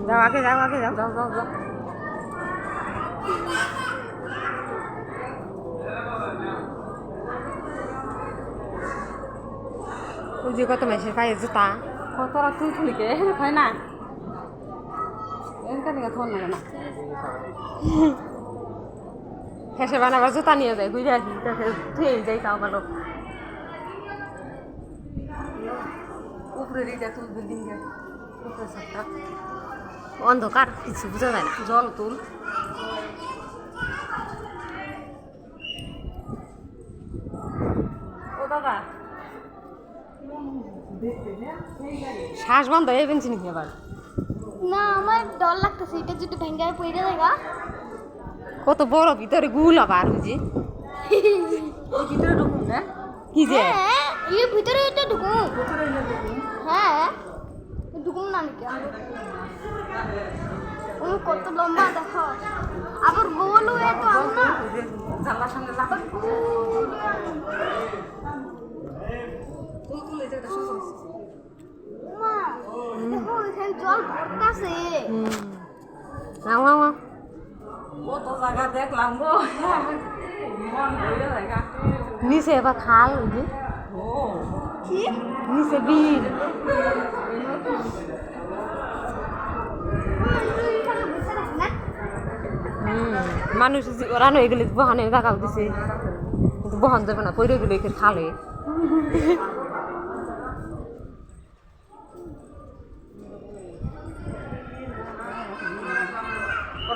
যাও আগে যাও আগে যাও যাও যাও যাও ওই যে কত মাসের পায়ে জুতা কতটা তুই তুলিকে হয় না এনকা নিয়ে থন না না হেসে বানাবার জুতা নিয়ে যায় ঘুরে আসি ধুয়ে যাই তাও ভালো উপরে রিটা তুল বিল্ডিং এর উপরে সবটা অন্ধকার কিছু বোঝা যায় না জল তুল ও দাদা শ্বাস বন্ধ হয়ে পেনছি নাকি আবার না আমার ডর লাগতেছে এটা যদি ভেঙে পড়ে যায়গা কত বড় ভিতরে গুল আবার বুঝি ওই ভিতরে ঢুকুন না কি যে হ্যাঁ এর ভিতরে এটা ঢুকুন ভিতরে ঢুকুন হ্যাঁ ঢুকুন না নাকি ও কত লম্বা দেখো আবার গোল হয়ে তো আম না জানলার সামনে লাগা তুল তুল এই জায়গাটা সুন্দর মা দেখো এখানে জল ভরতাছে নাও নাও নাও। কত জায়গা দেখলাম গো মন ভরে জায়গা নিচে এবার খাল ওই যে ও কি নিচে বিল মানুষ ওরা নই গেলে বহানের জায়গা দিছে কিন্তু বহন যাবে না পরে গেলে খালে